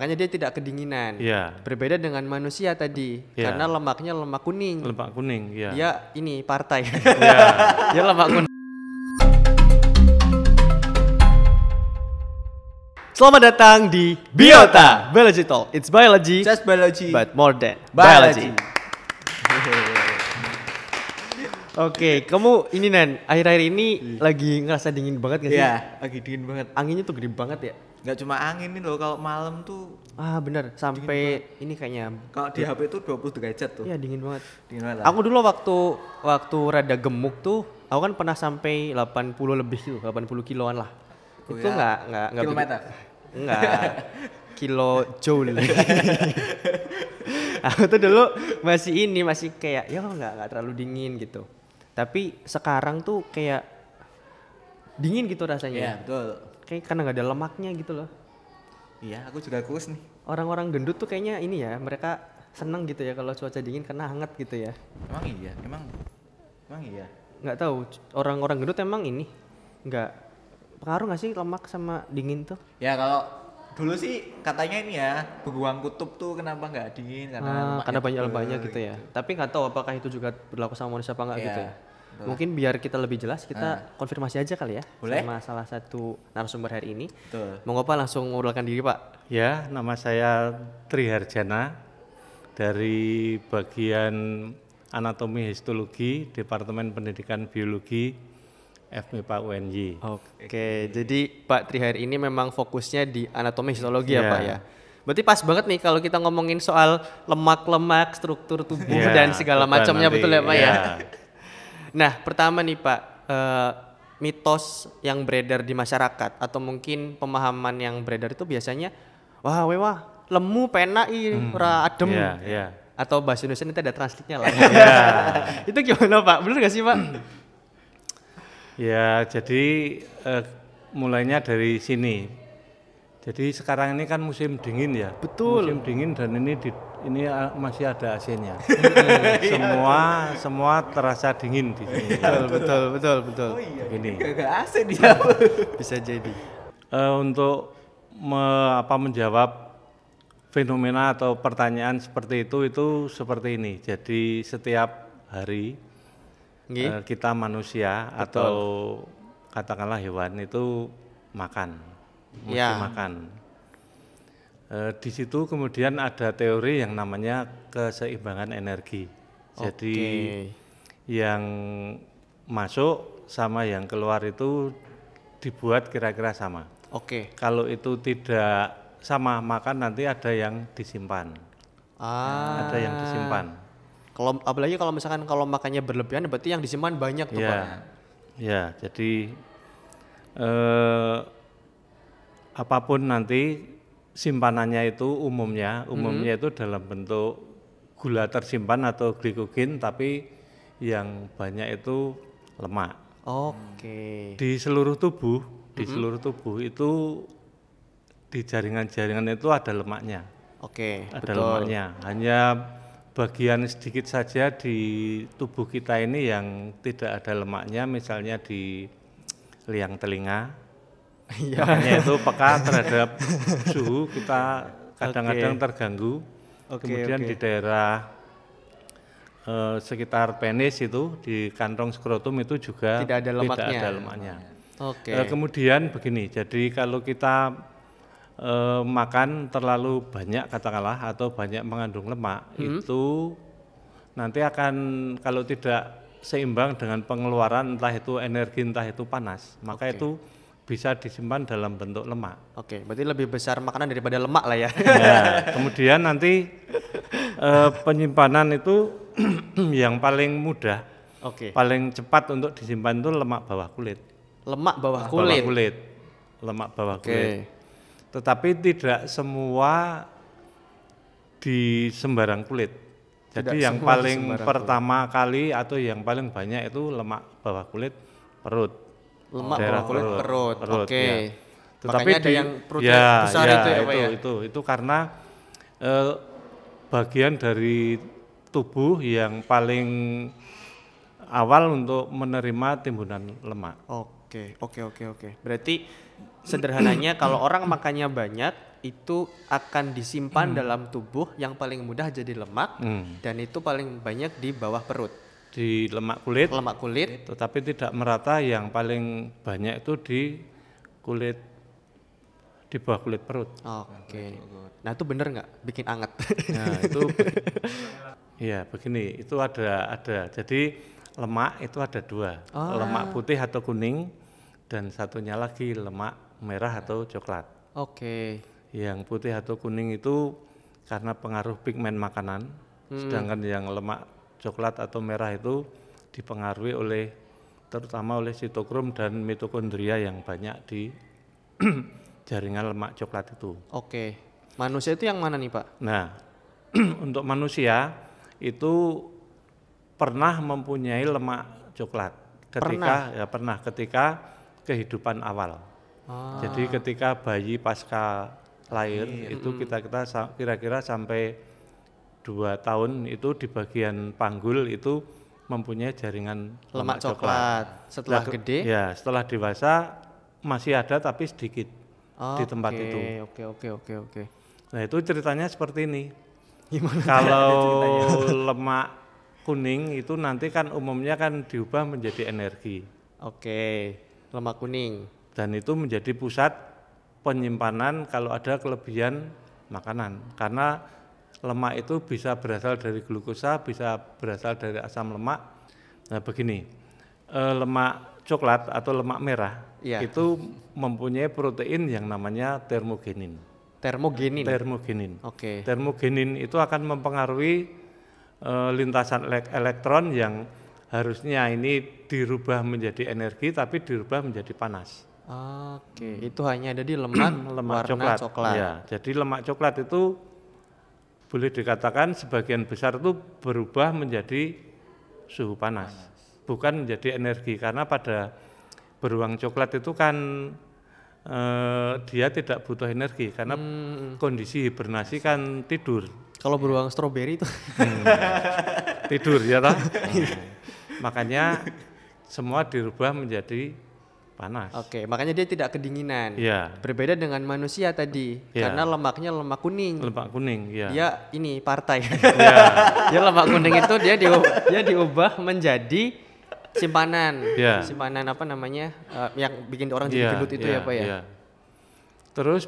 Makanya dia tidak kedinginan. Iya. Berbeda dengan manusia tadi, Iya. karena lemaknya lemak kuning. Lemak kuning, ya. Dia ini partai. Iya. Dia lemak kuning. Selamat datang di Biota Biology Talk. It's biology, Just biology, but more than biology. Oke, kamu ini Nan, akhir-akhir ini lagi ngerasa dingin banget gak sih? Iya, lagi dingin banget. Anginnya tuh gede banget ya? Nggak cuma angin nih loh, kalau malam tuh Ah bener, sampai ini kayaknya. kalau di HP tuh 20 derajat tuh. Iya dingin banget. Dingin banget. Aku dulu waktu rada gemuk tuh, aku kan pernah sampai 80 lebih gitu, 80 kiloan lah. Oh Itu ya, nggak kilometer. Enggak. Kilojoule. Aku tuh dulu masih kayak ya nggak terlalu dingin gitu. Tapi sekarang tuh kayak dingin gitu Iya, rasanya. betul. Kayak karena nggak ada lemaknya gitu loh. Iya, aku juga kurus nih. Orang-orang gendut tuh kayaknya ini ya, mereka seneng gitu ya kalau cuaca dingin karena hangat gitu ya. Emang iya, emang iya. Nggak tahu orang-orang gendut emang ini nggak pengaruh nggak sih lemak sama dingin tuh? Ya kalau dulu sih katanya ini ya, beruang kutub tuh kenapa nggak dingin Karena banyak tebel lemaknya gitu ya. Tapi nggak tahu apakah itu juga berlaku sama manusia apa nggak Iya, gitu ya. betul. Mungkin biar kita lebih jelas kita konfirmasi aja kali ya. Boleh. Sama salah satu narasumber hari ini. Betul. Monggo Pak langsung mengenalkan diri Pak. Ya, nama saya Triharjana dari bagian Anatomi Histologi Departemen Pendidikan Biologi FMIPA UNY. Oke, jadi Pak Tri hari ini memang fokusnya di anatomi histologi ya Iya. Pak ya. Berarti pas banget nih kalau kita ngomongin soal lemak-lemak, struktur tubuh Ya, dan segala macamnya nanti, betul ya Pak ya. ya. Nah, pertama nih Pak, mitos yang beredar di masyarakat atau mungkin pemahaman yang beredar itu biasanya wah lemu penak ora adem. Ya, ya. Atau bahasa Indonesia nanti ada translate-nya lah. Ya. Itu gimana Pak? Bener gak sih Pak? Ya, jadi mulainya dari sini. Jadi sekarang ini kan musim dingin ya. Betul. Musim dingin dan ini masih ada AC-nya. semua terasa dingin di sini. betul. Oh iya, Begini. gak AC dia. Bisa jadi. Untuk menjawab fenomena atau pertanyaan seperti itu seperti ini. Jadi setiap hari Nggih. kita manusia atau katakanlah hewan itu makan, mesti Ya. makan. Di situ kemudian ada teori yang namanya keseimbangan energi. Jadi yang masuk sama yang keluar itu dibuat kira-kira sama. Oke. Kalau itu tidak sama, maka nanti ada yang disimpan. Ada yang disimpan. Kalau apalagi kalau misalkan kalau makannya berlebihan berarti yang disimpan banyak tuh Pak. Ya, ya. Jadi apapun nanti simpanannya itu umumnya itu dalam bentuk gula tersimpan atau glikogen, tapi yang banyak itu lemak. Oke. Di seluruh tubuh, itu di jaringan-jaringan itu ada lemaknya. Oke, Ada betul. lemaknya. Hanya bagian sedikit saja di tubuh kita ini yang tidak ada lemaknya, misalnya di liang telinga. Makanya itu peka terhadap suhu, kita kadang-kadang terganggu. Kemudian di daerah sekitar penis itu, di kantong skrotum itu juga Tidak ada lemaknya. lemaknya. Oke. Kemudian begini, jadi kalau kita makan terlalu banyak katakanlah atau banyak mengandung lemak, itu nanti akan kalau tidak seimbang dengan pengeluaran entah itu energi entah itu panas, maka itu bisa disimpan dalam bentuk lemak. Oke, berarti lebih besar makanan daripada lemak lah ya. Ya, kemudian nanti penyimpanan itu yang paling mudah, Oke. paling cepat untuk disimpan itu lemak bawah kulit. Lemak bawah Bawah kulit. kulit. Lemak bawah Oke. kulit. Tetapi tidak semua di sembarang kulit. Jadi Tidak yang semua di paling sembarang pertama kali atau yang paling banyak itu lemak bawah kulit perut. Lemak Daerah bawah kulit perut. Oke. ya. Tetapi Makanya ada yang perutnya besar itu ya Pak ya. itu karena bagian dari tubuh yang paling awal untuk menerima timbunan lemak. Oke. Berarti sederhananya kalau orang makannya banyak itu akan disimpan dalam tubuh yang paling mudah jadi lemak dan itu paling banyak di bawah perut. Di lemak kulit, tetapi tidak merata. Yang paling banyak itu di kulit, di bawah kulit perut. Oke. Nah itu bener nggak bikin anget? Nah itu, ya begini, itu ada. Jadi lemak itu ada dua, lemak putih atau kuning, dan satunya lagi lemak merah atau coklat. Oke. Yang putih atau kuning itu karena pengaruh pigmen makanan, sedangkan yang lemak coklat atau merah itu dipengaruhi terutama oleh sitokrom dan mitokondria yang banyak di jaringan lemak coklat itu. Oke. Manusia itu yang mana nih Pak? Nah, untuk manusia itu pernah mempunyai lemak coklat ketika kehidupan awal. Jadi ketika bayi pasca lahir itu kita kira-kira sampai 2 tahun itu di bagian panggul itu mempunyai jaringan lemak coklat. Setelah gede? Ya, setelah dewasa masih ada tapi sedikit di tempat itu. Oke. Nah itu ceritanya seperti ini. Gimana? Kalau lemak kuning itu nanti kan umumnya kan diubah menjadi energi. Oke, lemak kuning. Dan itu menjadi pusat penyimpanan kalau ada kelebihan makanan. Karena lemak itu bisa berasal dari glukosa, bisa berasal dari asam lemak. Nah begini, lemak coklat atau lemak merah itu mempunyai protein yang namanya termogenin. Termogenin. Oke. Termogenin itu akan mempengaruhi lintasan elektron yang harusnya ini dirubah menjadi energi tapi dirubah menjadi panas. Oke, itu hanya ada di lemak warna coklat. Ya, jadi lemak coklat itu boleh dikatakan sebagian besar itu berubah menjadi suhu panas, bukan menjadi energi. Karena pada beruang coklat itu kan dia tidak butuh energi karena kondisi hibernasi kan tidur. Kalau beruang stroberi itu tidur ya toh. Makanya semua dirubah menjadi panas. Oke, makanya dia tidak kedinginan. Ya. Berbeda dengan manusia tadi, karena lemaknya lemak kuning. Lemak kuning, ya. Dia ini partai. Ya. Dia lemak kuning itu dia diubah menjadi simpanan. Ya. Simpanan apa namanya? Yang bikin orang jadi gendut itu ya Pak ya. Terus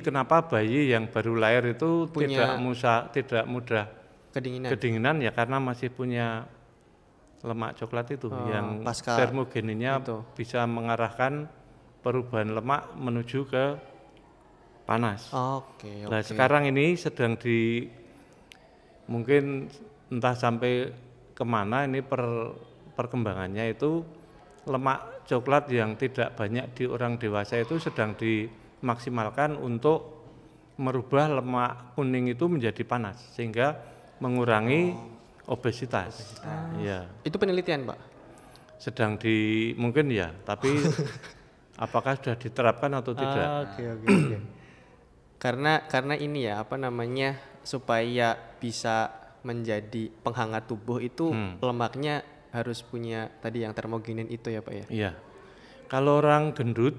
kenapa bayi yang baru lahir itu tidak mudah kedinginan ya karena masih punya lemak coklat itu yang termogeninnya bisa mengarahkan perubahan lemak menuju ke panas. Oke. Nah sekarang ini sedang mungkin entah sampai kemana ini perkembangannya itu lemak coklat yang tidak banyak di orang dewasa itu sedang dimaksimalkan untuk merubah lemak kuning itu menjadi panas sehingga mengurangi obesitas. Ya. Itu penelitian, Pak? Sedang mungkin ya, tapi apakah sudah diterapkan atau tidak? Oke. Karena ini ya, apa namanya, supaya bisa menjadi penghangat tubuh itu lemaknya harus punya tadi yang termogenin itu ya, Pak ya? Iya. Kalau orang gendut,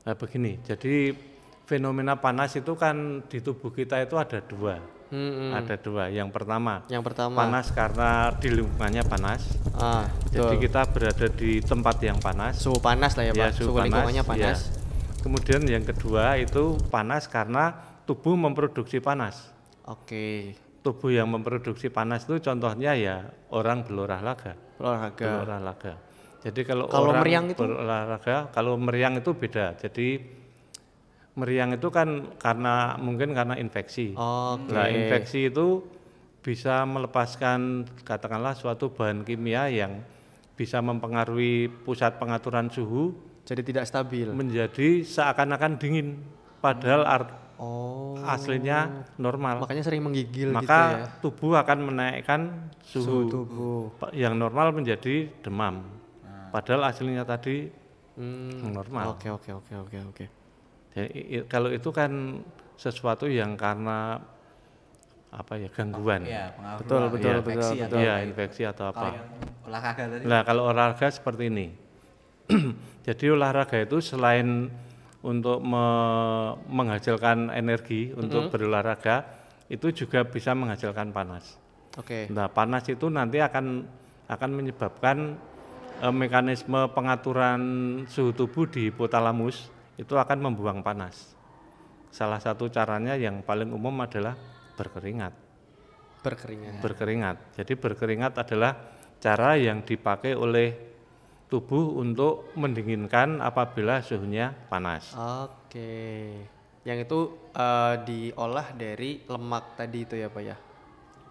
begini, jadi fenomena panas itu kan di tubuh kita itu ada dua. Ada dua. Yang pertama panas karena di lingkungannya panas. Jadi kita berada di tempat yang panas. Suhu panas lah ya Pak. Suhu lingkungannya panas. Ya. Kemudian yang kedua itu panas karena tubuh memproduksi panas. Oke. Tubuh yang memproduksi panas itu contohnya ya orang berolahraga. Jadi kalau orang meriang itu? berolahraga, kalau meriang itu beda. Jadi meriang itu kan karena infeksi. Nah, infeksi itu bisa melepaskan katakanlah suatu bahan kimia yang bisa mempengaruhi pusat pengaturan suhu jadi tidak stabil. Menjadi seakan-akan dingin padahal aslinya normal. Makanya sering menggigil Maka gitu ya. tubuh akan menaikkan suhu tubuh yang normal menjadi demam. Padahal aslinya tadi normal. Oke. Jadi, kalau itu kan sesuatu yang karena gangguan. Iya, betul. Iya, infeksi atau apa. Olahraga tadi. Nah, kalau olahraga seperti ini. Jadi olahraga itu selain untuk menghasilkan energi untuk berolahraga, itu juga bisa menghasilkan panas. Oke. Nah, panas itu nanti akan menyebabkan mekanisme pengaturan suhu tubuh di hipotalamus itu akan membuang panas. Salah satu caranya yang paling umum adalah berkeringat. Berkeringat. Jadi berkeringat adalah cara yang dipakai oleh tubuh untuk mendinginkan apabila suhunya panas. Oke. Yang itu diolah dari lemak tadi itu ya Pak ya?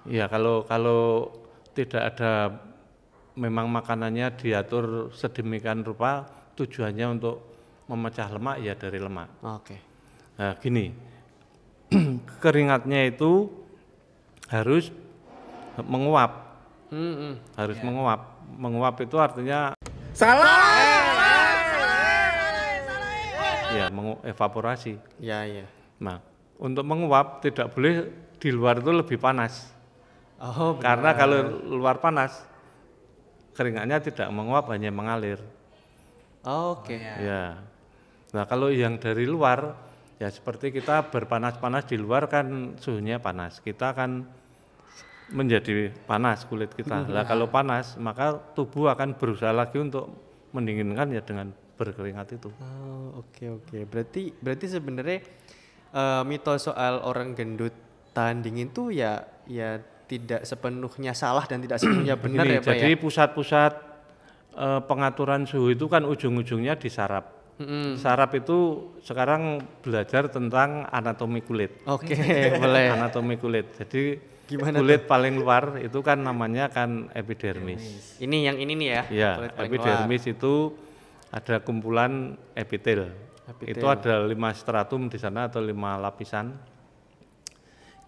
Ya, kalau tidak ada, memang makanannya diatur sedemikian rupa, tujuannya untuk memecah lemak ya dari lemak. Oke. Nah, gini, keringatnya itu harus menguap, harus menguap. Menguap itu artinya ya evaporasi. Ya. Nah, untuk menguap tidak boleh di luar itu lebih panas. Oh, Karena kalau luar panas, keringatnya tidak menguap, hanya mengalir. Oke. Ya. Nah, kalau yang dari luar, ya seperti kita berpanas-panas di luar kan suhunya panas. Kita akan menjadi panas kulit kita. Nah, kalau panas, maka tubuh akan berusaha lagi untuk mendinginkan ya dengan berkeringat itu. Oh, oke. Berarti sebenarnya mitos soal orang gendut tahan dingin tuh ya tidak sepenuhnya salah dan tidak sepenuhnya benar ya Pak Jadi ya. pusat-pusat pengaturan suhu itu kan ujung-ujungnya di saraf. Saraf itu sekarang belajar tentang anatomi kulit. Oke, boleh. Anatomi kulit. Jadi Gimana kulit paling luar itu kan namanya kan epidermis. Ini yang ini nih ya. Ya, kulit paling epidermis itu ada kumpulan epitel. Itu ada 5 stratum di sana atau 5 lapisan.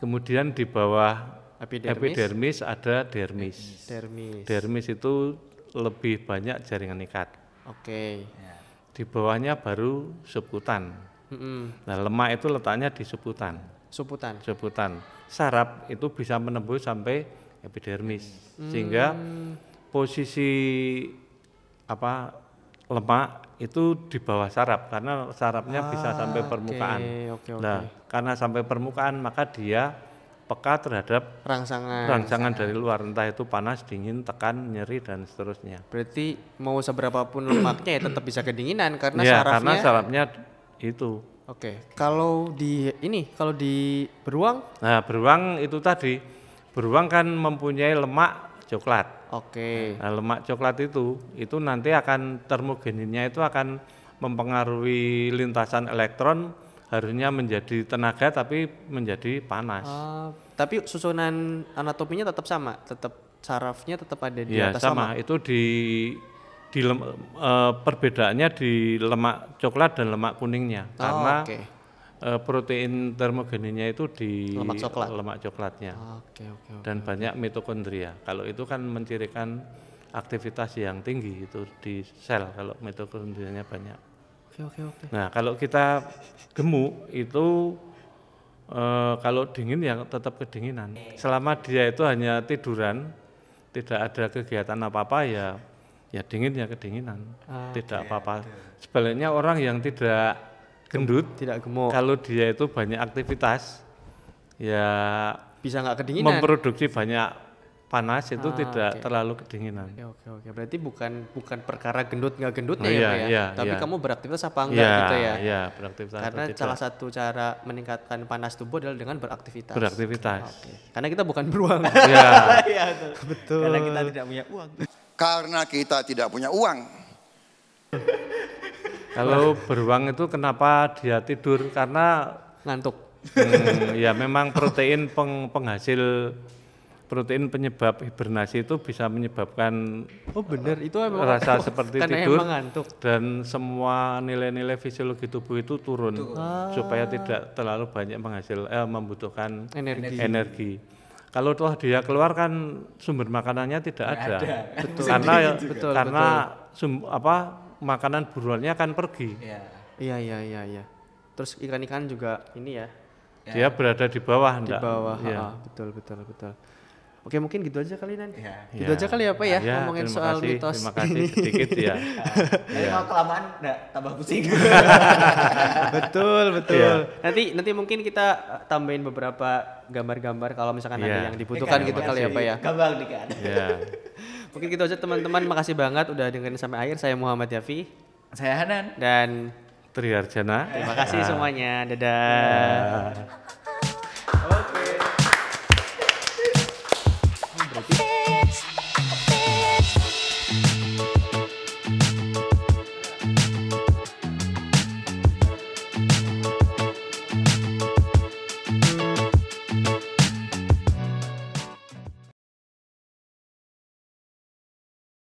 Kemudian di bawah epidermis ada dermis. Dermis. Dermis itu lebih banyak jaringan ikat. Oke. Di bawahnya baru subkutan. Nah, lemak itu letaknya di subkutan. Subkutan. Saraf itu bisa menembus sampai epidermis. Sehingga posisi lemak itu di bawah saraf karena sarafnya bisa sampai permukaan. Oke. Nah, karena sampai permukaan maka dia peka terhadap rangsangan dari luar, entah itu panas, dingin, tekan, nyeri dan seterusnya. Berarti mau seberapa pun lemaknya ya tetap bisa kedinginan karena Ya, sarafnya. karena sarafnya itu. Oke. Kalau di beruang? Nah, beruang itu tadi, beruang kan mempunyai lemak coklat. Oke. Nah, lemak coklat itu nanti akan termogeninnya itu akan mempengaruhi lintasan elektron, harusnya menjadi tenaga tapi menjadi panas. Tapi susunan anatominya tetap sama, tetap sarafnya tetap ada di Ya, atas sama. Itu perbedaannya di lemak coklat dan lemak kuningnya. Karena protein termogeninnya itu di lemak coklatnya. Oke. Dan banyak mitokondria. Kalau itu kan mencirikan aktivitas yang tinggi itu di sel kalau mitokondrianya banyak. Oke. Nah, kalau kita gemuk itu kalau dingin ya tetap kedinginan. Selama dia itu hanya tiduran, tidak ada kegiatan apa-apa ya dingin ya kedinginan. Tidak apa-apa. Sebaliknya orang yang tidak gendut, tidak gemuk, kalau dia itu banyak aktivitas ya bisa nggak kedinginan. Memproduksi banyak panas itu tidak terlalu kedinginan. Oke. Berarti bukan perkara gendut nggak gendutnya ya Pak ya. Tapi kamu beraktivitas apa enggak gitu ya. Iya, beraktivitas. Karena salah satu cara meningkatkan panas tubuh adalah dengan beraktivitas. Oke. Karena kita bukan beruang. Iya. Betul. Karena kita tidak punya uang. Karena kita tidak punya uang. Kalau beruang itu kenapa dia tidur? Karena ngantuk. Ya memang protein penghasil protein penyebab hibernasi itu bisa menyebabkan benar itu emang rasa seperti tidur ngantuk. Dan semua nilai-nilai fisiologi tubuh itu turun supaya tidak terlalu banyak membutuhkan energi. Kalau toh dia keluar kan sumber makanannya tidak ada. Betul. Karena makanan buruannya akan pergi. Iya. Terus ikan-ikan juga ini ya. Dia berada di bawah, Di bawah. Betul. Oke, mungkin gitu aja kali Nan. Iya. Gitu aja kali ya Pak ya, ngomongin terima soal kasih, mitos terima kasih ini. sedikit ya. Jadi kalau kelamaan nggak tambah pusing. Betul. Iya. Nanti mungkin kita tambahin beberapa gambar-gambar kalau misalkan ada Iya. yang dibutuhkan gitu kali ya Pak ya. Gampang nih kan. Ya. Mungkin gitu aja teman-teman, makasih banget udah dengerin sampai akhir. Saya Muhammad Yafi Saya Hanan. dan Triharjana. terima kasih semuanya. Dadah. Ya. Berarti